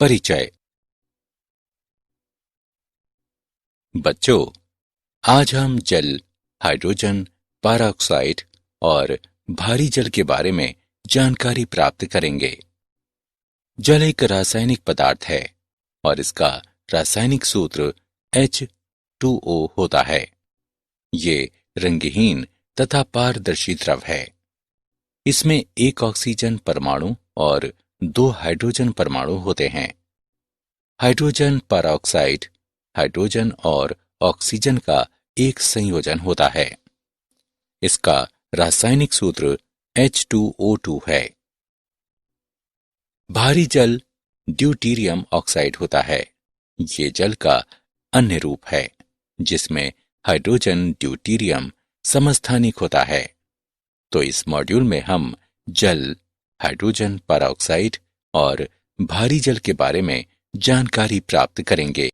परिचय। बच्चों, आज हम जल, हाइड्रोजन, पेरोक्साइड और भारी जल के बारे में जानकारी प्राप्त करेंगे। जल एक रासायनिक पदार्थ है और इसका रासायनिक सूत्र H2O होता है। ये रंगहीन तथा पारदर्शी द्रव है। इसमें एक ऑक्सीजन परमाणु और 2 हाइड्रोजन परमाणु होते हैं। हाइड्रोजन पेरोक्साइड हाइड्रोजन और ऑक्सीजन का एक संयोजन होता है। इसका रासायनिक सूत्र H2O2 है। भारी जल ड्यूटीरियम ऑक्साइड होता है। ये जल का अन्य रूप है जिसमें हाइड्रोजन ड्यूटीरियम समस्थानिक होता है। तो इस मॉड्यूल में हम जल, हाइड्रोजन पेरोक्साइड और भारी जल के बारे में जानकारी प्राप्त करेंगे।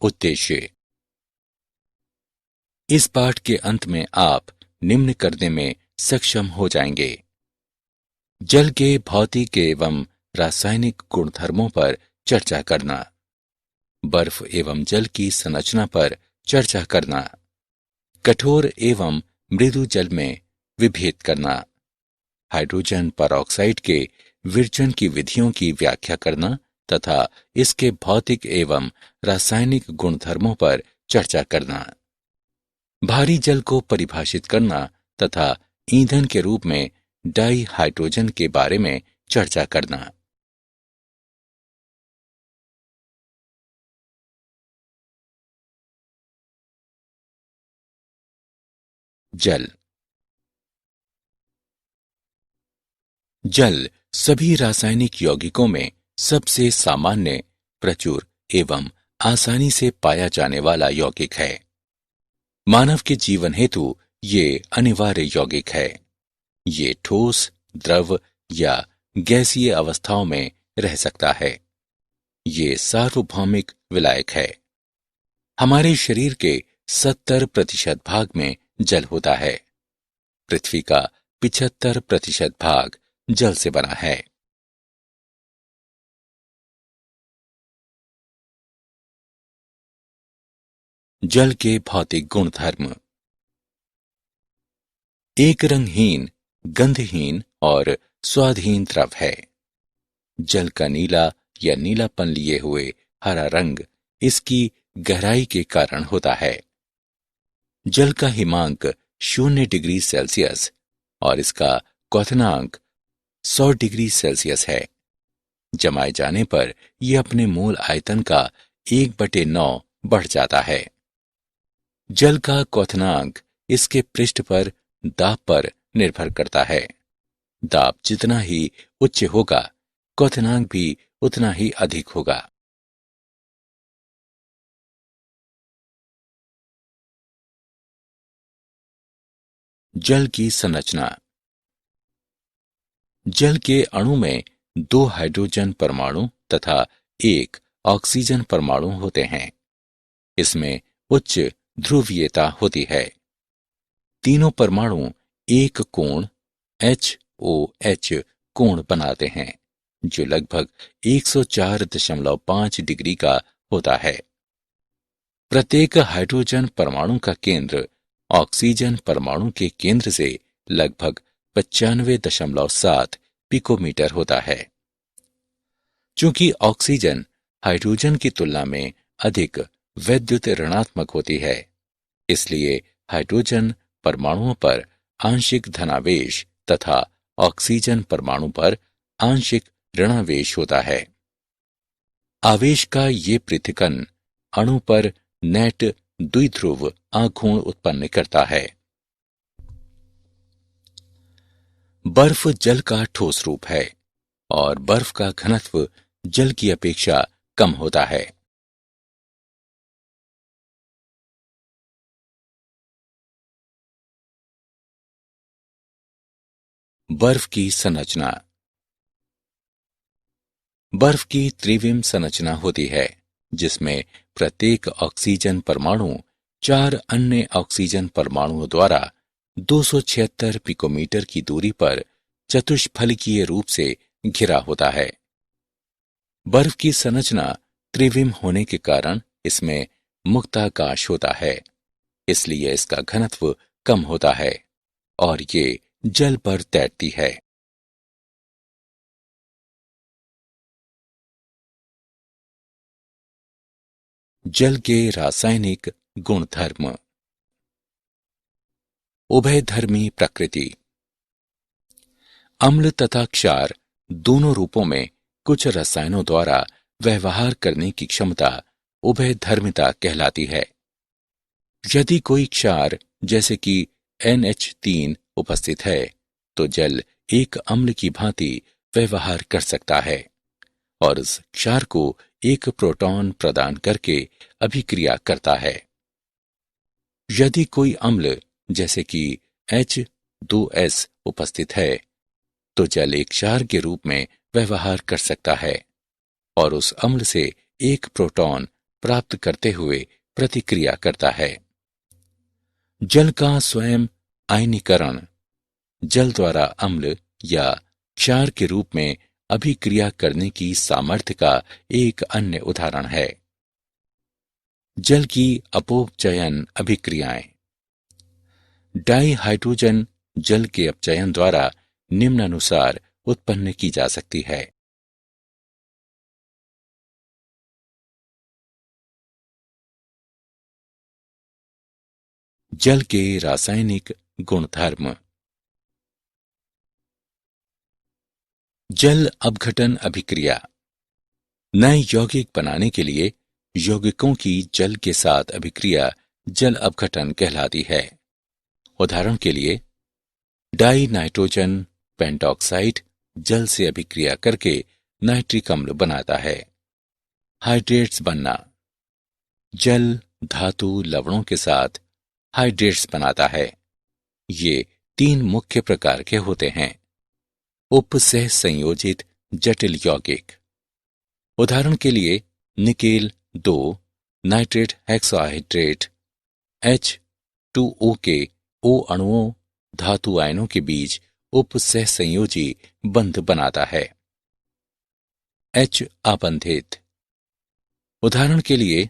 उद्देश्य। इस पाठ के अंत में आप निम्न करने में सक्षम हो जाएंगे। जल के भौतिक एवं रासायनिक गुणधर्मों पर चर्चा करना, बर्फ एवं जल की संरचना पर चर्चा करना, कठोर एवं मृदु जल में विभेद करना, हाइड्रोजन पेरोक्साइड के विरजन की विधियों की व्याख्या करना तथा इसके भौतिक एवं रासायनिक गुणधर्मों पर चर्चा करना, भारी जल को परिभाषित करना तथा ईंधन के रूप में डाई हाइड्रोजन के बारे में चर्चा करना। जल। जल सभी रासायनिक यौगिकों में सबसे सामान्य, प्रचुर एवं आसानी से पाया जाने वाला यौगिक है। मानव के जीवन हेतु ये अनिवार्य यौगिक है। ये ठोस, द्रव या गैसीय अवस्थाओं में रह सकता है। ये सार्वभौमिक विलायक है। हमारे शरीर के 70% भाग में जल होता है। पृथ्वी का 75% भाग जल से बना है। जल के भौतिक गुणधर्म। एक रंगहीन, गंधहीन और स्वादहीन द्रव है। जल का नीला या नीलापन लिए हुए हरा रंग इसकी गहराई के कारण होता है। जल का हिमांक 0 डिग्री सेल्सियस और इसका क्वथनांक 100 डिग्री सेल्सियस है। जमाए जाने पर यह अपने मूल आयतन का 1/9 बढ़ जाता है। जल का क्वथनांक इसके पृष्ठ पर दाब पर निर्भर करता है। दाब जितना ही उच्च होगा, क्वथनांक भी उतना ही अधिक होगा। जल की संरचना। जल के अणु में 2 हाइड्रोजन परमाणु तथा 1 ऑक्सीजन परमाणु होते हैं। इसमें उच्च ध्रुवीयता होती है। तीनों परमाणु एक कोण HOH कोण बनाते हैं जो लगभग 104.5 डिग्री का होता है। प्रत्येक हाइड्रोजन परमाणु का केंद्र ऑक्सीजन परमाणु के केंद्र से लगभग 95.7 पिकोमीटर होता है। चूंकि ऑक्सीजन हाइड्रोजन की तुलना में अधिक वैद्युत ऋणात्मक होती है, इसलिए हाइड्रोजन परमाणुओं पर आंशिक धनावेश तथा ऑक्सीजन परमाणु पर आंशिक ऋणावेश होता है। आवेश का ये पृथक्करण अणु पर नेट द्विध्रुव आघूर्ण उत्पन्न करता है। बर्फ जल का ठोस रूप है और बर्फ का घनत्व जल की अपेक्षा कम होता है। बर्फ की संरचना। बर्फ की त्रिविम संरचना होती है जिसमें प्रत्येक ऑक्सीजन परमाणु 4 अन्य ऑक्सीजन परमाणुओं द्वारा 276 पिकोमीटर की दूरी पर चतुष्फलकीय रूप से घिरा होता है। बर्फ की संरचना त्रिविम होने के कारण इसमें मुक्ताकाश होता है, इसलिए इसका घनत्व कम होता है और ये जल पर तैरती है। जल के रासायनिक गुणधर्म। उभयधर्मी प्रकृति। अम्ल तथा क्षार दोनों रूपों में कुछ रसायनों द्वारा व्यवहार करने की क्षमता उभयधर्मिता कहलाती है। यदि कोई क्षार जैसे कि NH3 उपस्थित है तो जल एक अम्ल की भांति व्यवहार कर सकता है और उस क्षार को एक प्रोटॉन प्रदान करके अभिक्रिया करता है। यदि कोई अम्ल जैसे कि H2S उपस्थित है तो जल एक क्षार के रूप में व्यवहार कर सकता है और उस अम्ल से एक प्रोटॉन प्राप्त करते हुए प्रतिक्रिया करता है। जल का स्वयं आयनीकरण जल द्वारा अम्ल या क्षार के रूप में अभिक्रिया करने की सामर्थ्य का एक अन्य उदाहरण है। जल की अपचयन अभिक्रियाएं। डाइहाइड्रोजन जल के अपचयन द्वारा निम्नानुसार उत्पन्न की जा सकती है। जल के रासायनिक गुणधर्म। जल अपघटन अभिक्रिया। नए यौगिक बनाने के लिए यौगिकों की जल के साथ अभिक्रिया जल अपघटन कहलाती है। उदाहरण के लिए डाई नाइट्रोजन पेंटॉक्साइड जल से अभिक्रिया करके नाइट्रिक अम्ल बनाता है। हाइड्रेट्स बनना। जल धातु लवणों के साथ हाइड्रेट्स बनाता है। ये 3 मुख्य प्रकार के होते हैं। उपसह संयोजित जटिल यौगिक। उदाहरण के लिए निकेल 2 नाइट्रेट हेक्साहाइड्रेट H2O के O अणुओं धातु आयनों के बीच उपसह संयोजी बंध बनाता है। H आबंधित। उदाहरण के लिए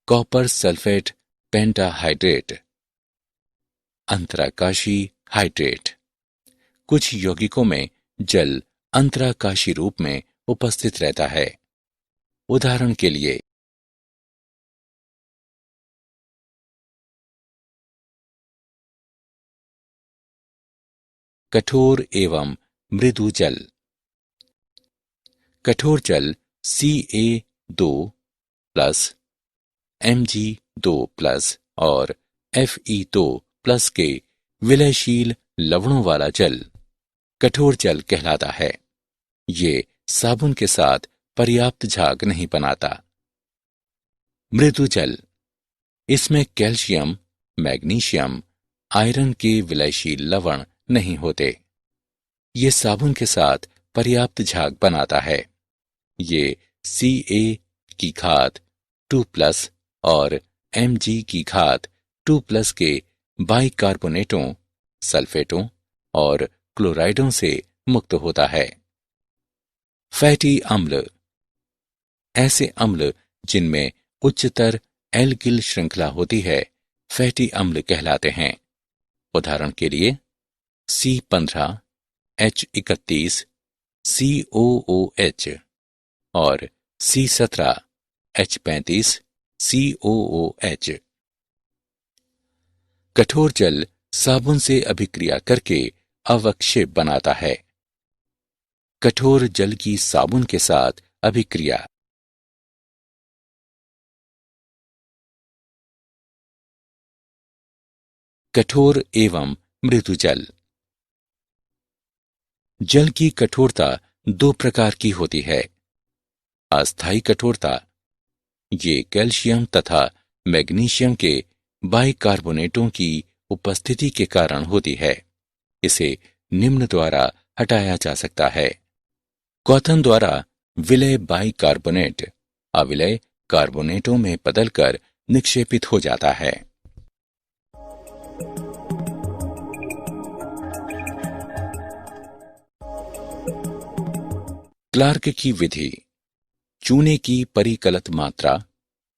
कॉपर सल्फेट पेंटाहाइड्रेट अंतराकाशी हाइड्रेट। कुछ यौगिकों में जल अंतराकाशी रूप में उपस्थित रहता है। उदाहरण के लिए कठोर एवं मृदु जल। कठोर जल Ca2+, Mg2+ और Fe2+ के विलयशील लवणों वाला जल कठोर जल कहलाता है। ये साबुन के साथ पर्याप्त झाग नहीं बनाता। मृदु जल। इसमें कैल्शियम, मैग्नीशियम, आयरन के विलयशील लवण नहीं होते। ये साबुन के साथ पर्याप्त झाग बनाता है। ये Ca की घात 2+ और Mg की घात 2+ के बाइकार्बोनेटों, सल्फेटों और क्लोराइडों से मुक्त होता है। फैटी अम्ल। ऐसे अम्ल जिनमें उच्चतर एल्किल श्रृंखला होती है फैटी अम्ल कहलाते हैं। उदाहरण के लिए C15, H31, COOH और C17, H35, COOH। कठोर जल साबुन से अभिक्रिया करके अवक्षेप बनाता है। कठोर जल की साबुन के साथ अभिक्रिया। कठोर एवं मृदु जल। जल की कठोरता 2 प्रकार की होती है। अस्थायी कठोरता। ये कैल्शियम तथा मैग्नीशियम के बाइकार्बोनेटों की उपस्थिति के कारण होती है। इसे निम्न द्वारा हटाया जा सकता है। क्वथन द्वारा विलय बाइकार्बोनेट अविलय कार्बोनेटों में बदलकर निक्षेपित हो जाता है। क्लार्क की विधि। चूने की परिकलित मात्रा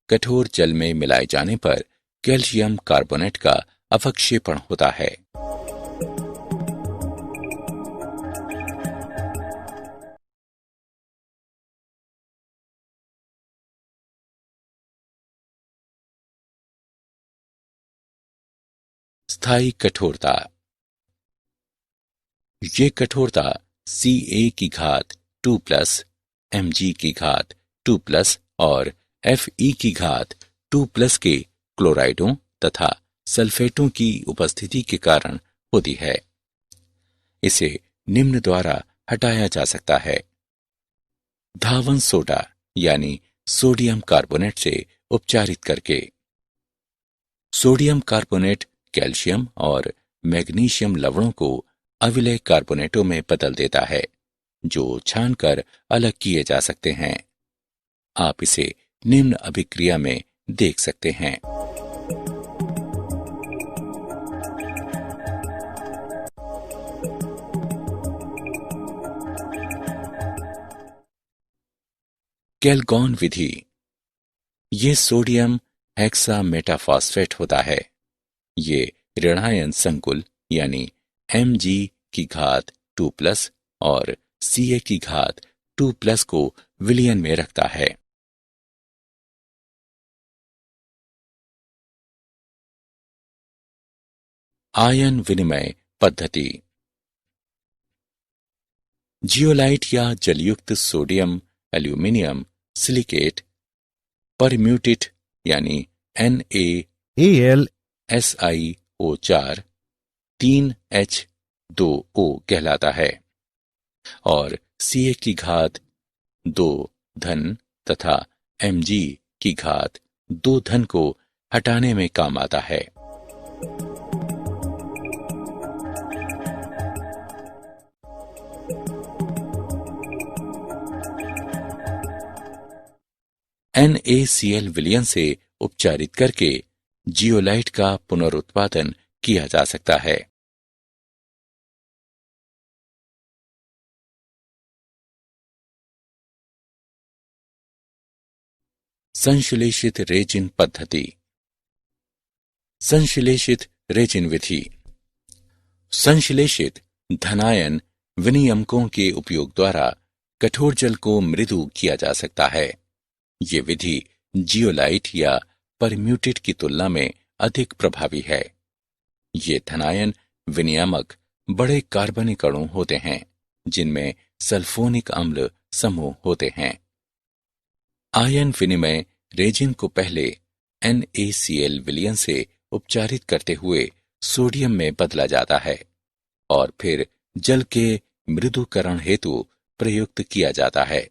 कठोर जल में मिलाए जाने पर कैल्शियम कार्बोनेट का अवक्षेपण होता है। स्थायी कठोरता। ये कठोरता Ca की घात 2+ Mg की घात 2+ और Fe की घात 2+ के क्लोराइडों तथा सल्फेटों की उपस्थिति के कारण होती है। इसे निम्न द्वारा हटाया जा सकता है। धावन सोडा यानी सोडियम कार्बोनेट से उपचारित करके। सोडियम कार्बोनेट कैल्शियम और मैग्नीशियम लवणों को अविलय कार्बोनेटों में बदल देता है, जो छानकर अलग किए जा सकते हैं। आप इसे निम्न अभिक्रिया में देख सकते हैं। कैलगॉन विधि। ये सोडियम हेक्सामेटाफॉस्फेट होता है। ये ऋणायन संकुल यानी Mg की घात 2+ और Ca की घात 2+ को विलयन में रखता है। आयन विनिमय पद्धति। जियोलाइट या जलयुक्त सोडियम एल्यूमिनियम सिलिकेट परम्यूटेट यानी NaAlSiO4 3H2O कहलाता है और Ca की घात 2 धन तथा Mg की घात 2 धन को हटाने में काम आता है। NaCl विलयन से उपचारित करके जियोलाइट का पुनरुत्पादन किया जा सकता है। संश्लेषित रेजिन पद्धति। संश्लेषित रेजिन विधि। संश्लेषित धनायन विनियमकों के उपयोग द्वारा कठोर जल को मृदु किया जा सकता है। ये विधि जियोलाइट या परम्यूटेट की तुलना में अधिक प्रभावी है। ये धनायन विनियामक बड़े कार्बनिक अणु होते हैं, जिनमें सल्फोनिक अम्ल समूह होते हैं। आयन विनिमय रेजिन को पहले NaCl विलयन से उपचारित करते हुए सोडियम में बदला जाता है और फिर जल के मृदुकरण हेतु प्रयुक्त किया जाता है।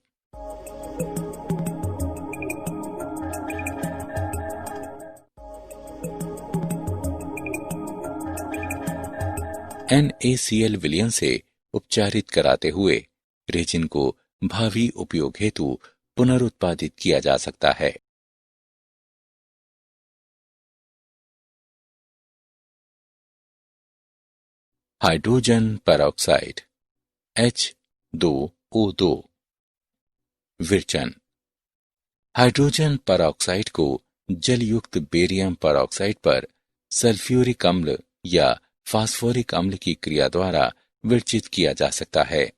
NaCl विलयन से उपचारित कराते हुए रेजिन को भावी उपयोग हेतु पुनरुत्पादित किया जा सकता है। हाइड्रोजन पेरोक्साइड H2O2 विरचन। हाइड्रोजन पेरोक्साइड को जलयुक्त बेरियम पेरोक्साइड पर सल्फ्यूरिक अम्ल या फास्फोरिक अम्ल की क्रिया द्वारा विरचित किया जा सकता है।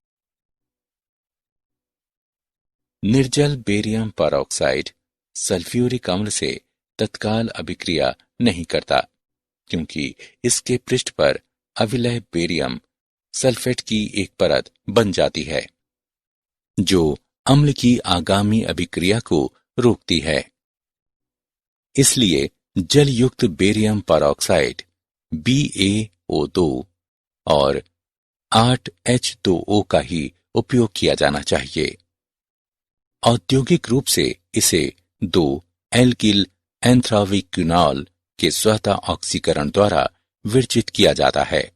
निर्जल बेरियम पेरोक्साइड सल्फ्यूरिक अम्ल से तत्काल अभिक्रिया नहीं करता, क्योंकि इसके पृष्ठ पर अविलय बेरियम सल्फेट की एक परत बन जाती है, जो अम्ल की आगामी अभिक्रिया को रोकती है। इसलिए जलयुक्त बेरियम पेरोक्साइड BaO2 और 8H2O का ही उपयोग किया जाना चाहिए। औद्योगिक रूप से इसे 2 एल्किल एंथ्राविक्विनॉल के स्वतः ऑक्सीकरण द्वारा विरचित किया जाता है,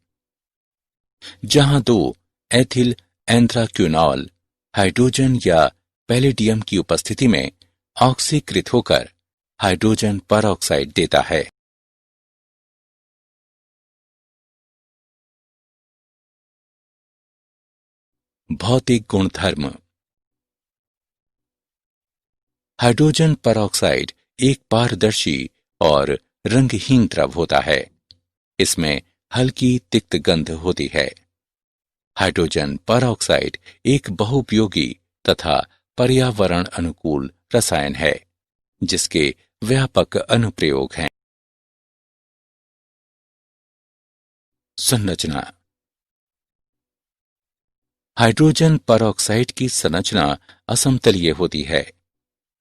जहां 2 एथिल एंथ्राक्विनॉल हाइड्रोजन या पैलेडियम की उपस्थिति में ऑक्सीकृत होकर हाइड्रोजन पेरोक्साइड देता है। भौतिक गुणधर्म। हाइड्रोजन परऑक्साइड एक पारदर्शी और रंगहीन द्रव होता है। इसमें हल्की तिक्त गंध होती है। हाइड्रोजन परऑक्साइड एक बहुउपयोगी तथा पर्यावरण अनुकूल रसायन है, जिसके व्यापक अनुप्रयोग हैं। संरचना। हाइड्रोजन परऑक्साइड की संरचना असमतलीय होती है।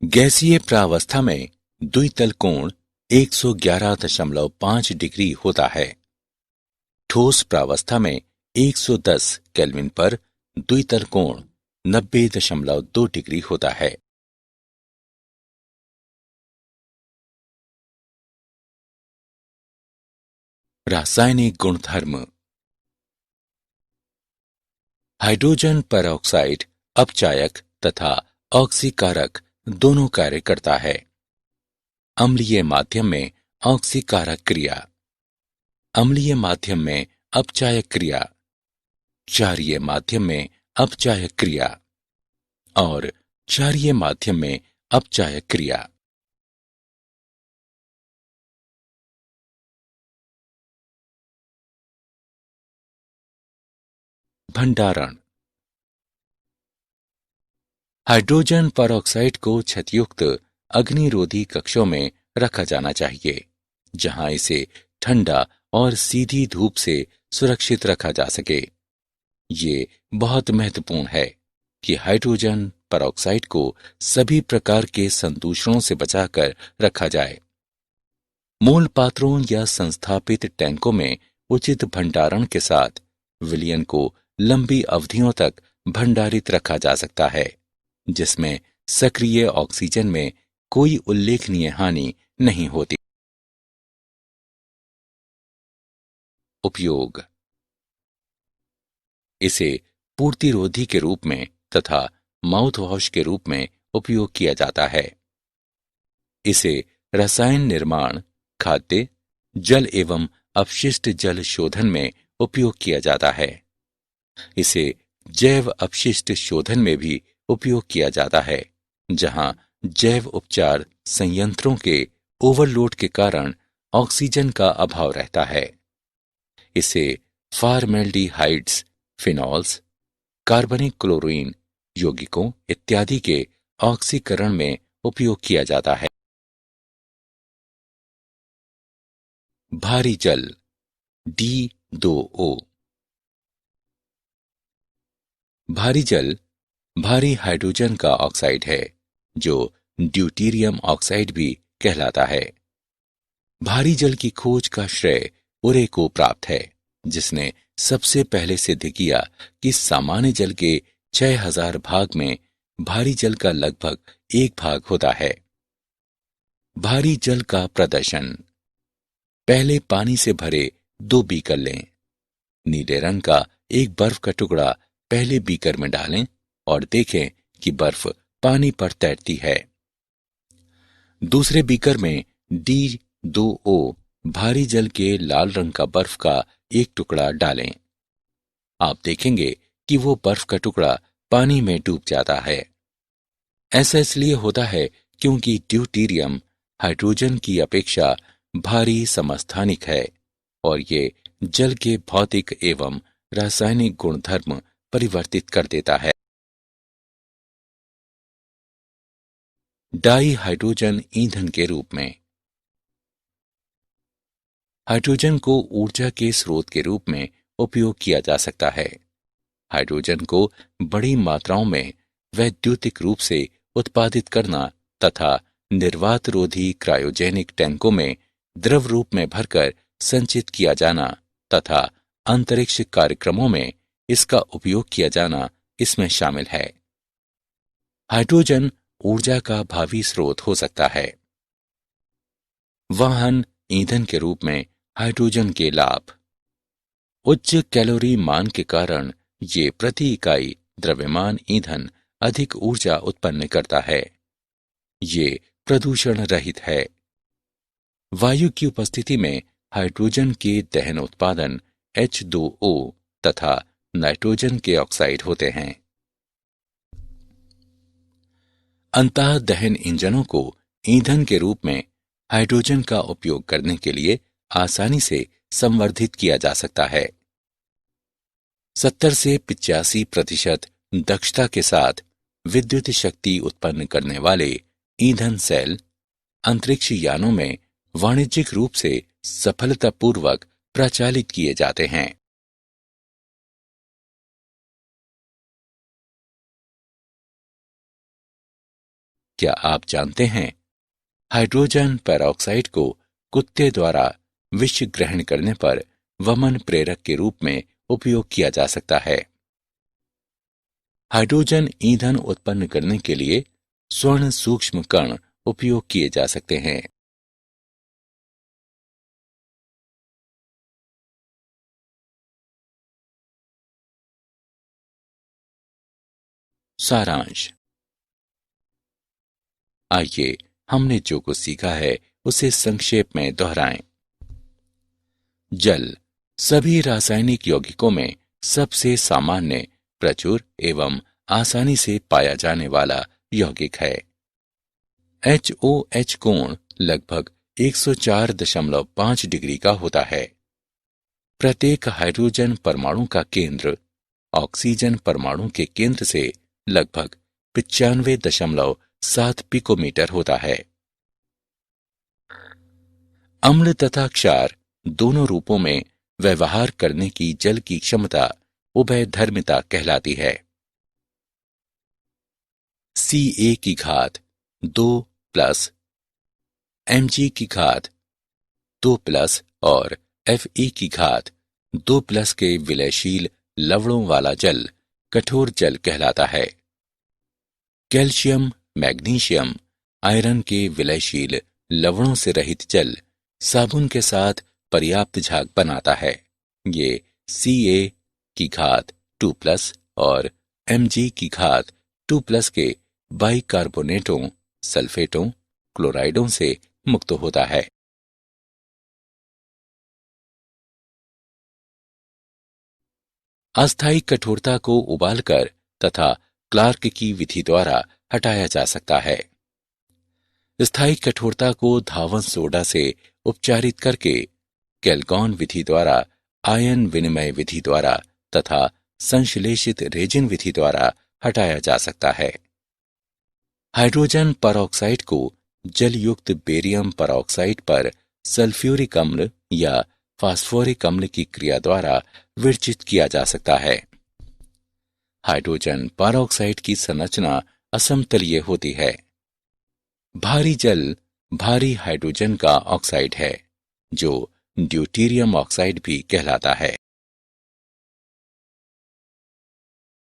गैसीय प्रावस्था में द्वितल कोण 111.5 डिग्री होता है। ठोस प्रावस्था में 110 केल्विन पर द्वितल कोण 90.2 डिग्री होता है। रासायनिक गुणधर्म। हाइड्रोजन परऑक्साइड अपचायक तथा ऑक्सीकारक दोनों कार्य करता है। अम्लीय माध्यम में ऑक्सीकारक क्रिया, अम्लीय माध्यम में अपचायक क्रिया, क्षारीय माध्यम में अपचायक क्रिया और क्षारीय माध्यम में अपचायक क्रिया। भंडारण। हाइड्रोजन परऑक्साइड को छतयुक्त अग्निरोधी कक्षों में रखा जाना चाहिए, जहां इसे ठंडा और सीधी धूप से सुरक्षित रखा जा सके। ये बहुत महत्वपूर्ण है कि हाइड्रोजन परऑक्साइड को सभी प्रकार के संदूषणों से बचाकर रखा जाए। मूल पात्रों या संस्थापित टैंकों में उचित भंडारण के साथ विलयन को लंबी अवधियों तक भंडारित रखा जा सकता है, जिसमें सक्रिय ऑक्सीजन में कोई उल्लेखनीय हानि नहीं होती। उपयोग। इसे पूर्तिरोधी के रूप में तथा माउथ वॉश के रूप में उपयोग किया जाता है। इसे रसायन निर्माण, खाद्य, जल एवं अपशिष्ट जल शोधन में उपयोग किया जाता है। इसे जैव अपशिष्ट शोधन में भी उपयोग किया जाता है, जहां जैव उपचार संयंत्रों के ओवरलोड के कारण ऑक्सीजन का अभाव रहता है। इसे फॉर्मेल्डिहाइड्स, फिनॉल्स, कार्बनिक क्लोरीन यौगिकों इत्यादि के ऑक्सीकरण में उपयोग किया जाता है। भारी जल D2O। भारी जल भारी हाइड्रोजन का ऑक्साइड है, जो ड्यूटीरियम ऑक्साइड भी कहलाता है। भारी जल की खोज का श्रेय उरे को प्राप्त है, जिसने सबसे पहले सिद्ध किया कि सामान्य जल के 6000 भाग में भारी जल का लगभग 1 भाग होता है। भारी जल का प्रदर्शन। पहले पानी से भरे 2 बीकर लें। नीले रंग का एक बर्फ का टुकड़ा पहले बीकर में डालें और देखें कि बर्फ पानी पर तैरती है। दूसरे बीकर में D2O भारी जल के लाल रंग का बर्फ का एक टुकड़ा डालें। आप देखेंगे कि वो बर्फ का टुकड़ा पानी में डूब जाता है। ऐसा इसलिए होता है क्योंकि ड्यूटीरियम हाइड्रोजन की अपेक्षा भारी समस्थानिक है और ये जल के भौतिक एवं रासायनिक गुणधर्म परिवर्तित कर देता है। डाई हाइड्रोजन ईंधन के रूप में। हाइड्रोजन को ऊर्जा के स्रोत के रूप में उपयोग किया जा सकता है। हाइड्रोजन को बड़ी मात्राओं में वैद्युतिक रूप से उत्पादित करना तथा निर्वातरोधी क्रायोजेनिक टैंकों में द्रव रूप में भरकर संचित किया जाना तथा अंतरिक्ष कार्यक्रमों में इसका उपयोग किया जाना इसमें शामिल है। हाइड्रोजन ऊर्जा का भावी स्रोत हो सकता है। वाहन ईंधन के रूप में हाइड्रोजन के लाभ। उच्च कैलोरी मान के कारण ये प्रति इकाई द्रव्यमान ईंधन अधिक ऊर्जा उत्पन्न करता है। ये प्रदूषण रहित है। वायु की उपस्थिति में हाइड्रोजन के दहन उत्पादन H2O तथा नाइट्रोजन के ऑक्साइड होते हैं। अंतः दहन इंजनों को ईंधन के रूप में हाइड्रोजन का उपयोग करने के लिए आसानी से संवर्धित किया जा सकता है। 70 से 85% दक्षता के साथ विद्युत शक्ति उत्पन्न करने वाले ईंधन सेल अंतरिक्ष यानों में वाणिज्यिक रूप से सफलतापूर्वक प्रचालित किए जाते हैं। क्या आप जानते हैं, हाइड्रोजन पेरोक्साइड को कुत्ते द्वारा विष ग्रहण करने पर वमन प्रेरक के रूप में उपयोग किया जा सकता है। हाइड्रोजन ईंधन उत्पन्न करने के लिए स्वर्ण सूक्ष्म कण उपयोग किए जा सकते हैं। सारांश। आइए हमने जो कुछ सीखा है उसे संक्षेप में दोहराएं। जल सभी रासायनिक यौगिकों में सबसे सामान्य, प्रचुर एवं आसानी से पाया जाने वाला यौगिक है। HOH कोण लगभग 104.5 डिग्री का होता है। प्रत्येक हाइड्रोजन परमाणु का केंद्र ऑक्सीजन परमाणु के केंद्र से लगभग 95.7 पिकोमीटर होता है। अम्ल तथा क्षार दोनों रूपों में व्यवहार करने की जल की क्षमता उभयधर्मिता कहलाती है। Ca की घात 2+, Mg की घात 2+ और Fe की घात 2+ के विलयशील लवणों वाला जल कठोर जल कहलाता है। कैल्शियम, मैग्नीशियम, आयरन के विलयशील लवणों से रहित जल साबुन के साथ पर्याप्त झाग बनाता है। ये Ca की घात 2+ और Mg की घात 2+ के बाइकार्बोनेटों, सल्फेटों, क्लोराइडों से मुक्त होता है। अस्थायी कठोरता को उबालकर तथा क्लार्क की विधि द्वारा हटाया जा सकता है। स्थायी कठोरता को धावन सोडा से उपचारित करके कैल्गॉन विधि द्वारा, आयन विनिमय विधि द्वारा तथा संश्लेषित रेजिन विधि द्वारा हटाया जा सकता है। हाइड्रोजन परऑक्साइड को जलयुक्त बेरियम परऑक्साइड पर सल्फ्यूरिक अम्ल या फास्फोरिक अम्ल की क्रिया द्वारा विरचित किया जा सकता है। हाइड्रोजन परऑक्साइड की संरचना असमतलीय होती है। भारी जल भारी हाइड्रोजन का ऑक्साइड है, जो ड्यूटेरियम ऑक्साइड भी कहलाता है।